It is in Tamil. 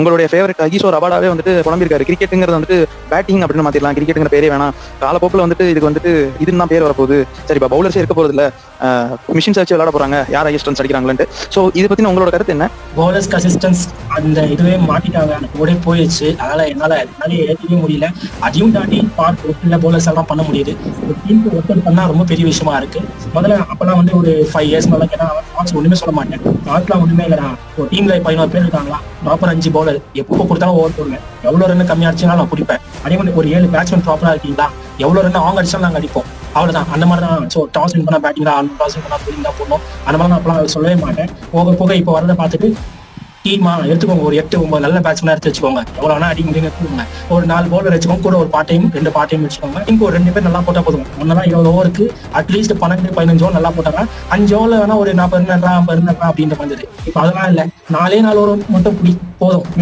உங்களுடைய ஃபேவரட் கிஷோர் அவார்டாவே வந்துட்டு புலம்பிருக்காரு. கிரிக்கெட்டுங்கிறது வந்துட்டு பேட்டிங் அப்படின்னு மாத்திரலாம். கிரிக்கெட்டுங்கிற பேரே வேணாம். காலப்போக்கில் வந்துட்டு இதுக்கு வந்துட்டு இதுன்னு தான் பேர் வரப்போகுது. சரி, இப்போ பவுலர்ஸே இருக்க போறது இல்ல, மிஷின்ஸ் வச்சு விளையாட போறாங்க, யார் ஹையஸ்ட் ரன்ஸ் அடிக்கிறாங்களேன்ட்டு. ஸோ இது பத்தின உங்களோட கருத்து என்ன? பவுலர்ஸ்க்கு அசிஸ்டன்ஸ் அந்த இதுவே மாட்டிட்டாங்க, அந்த போர்டே போயிடுச்சு. அதனால என்னால ஏற்றவே முடியல. அதையும் தாண்டி பார்ட் பவுலர்ஸ் எல்லாம் பண்ண முடியுது. ஒரு டீமுக்கு ஒர்க் அவுட் பண்ணா ரொம்ப பெரிய விஷயமா இருக்கு. முதல்ல அப்பெல்லாம் வந்து ஒரு 5 இயர்ஸ் மேல கேட்டா ஸ்டார்ட்ஸ் ஒண்ணுமே சொல்ல மாட்டேன். ஸ்டார்ட்லாம் ஒண்ணுமே இல்லைடா, ஒரு டீம்ல 11 பேர் இருக்காங்களா, ப்ராப்பர் 5 பவுலர் எப்போ கொடுத்தாலும் ஓவர் போடுவேன். எவ்வளவு ரன் கம்மியாச்சுன்னா நான் பிடிப்பேன். அதே மாதிரி ஒரு 7 பேட்ஸ்மேன் ப்ராப்பரா இருக்கீங்களா, எவ்வளவு ரன் அவங்க அடிச்சாலும் நாங்க அடிப்போம். அவ்வளவுதான். அந்த மாதிரி தான். ஸோ டாஸ் வின் பண்ணா பேட்டிங் தான், டாஸ் வின் பண்ணா போலிங் தான் போடணும். அந்த மாதிரி நான் அப்பெல்லாம் சொல்லவே மாட்டேன். போக போக இப்போ வரதை பார்த்துட்டு டீமா எடுத்துக்கோங்க, ஒரு 8-9 நல்ல பேட்ஸ்மேன் எடுத்து வச்சுக்கோங்க. எவ்வளவு வேணா அடி முடியுங்க எடுத்துக்கோங்க. ஒரு 4 பவுலர் வச்சுக்கோங்க, கூட ஒரு பார்ட் டைம் 2 பார்ட் டைம் வச்சுக்கோங்க. இங்க ஒரு 2 பேர் நல்லா போட்டா போதும். முன்னெல்லாம் 20 ஓவருக்கு அட்லீஸ்ட் 12-15 ஓவர் நல்லா போட்டாங்க. 5 ஓவர்ல வேணா ஒரு 40 ரன் 50 ரன் அப்படின்ற மாதிரி. இப்போ அதெல்லாம் இல்லை. 4 ஓவர் மட்டும் போதும்.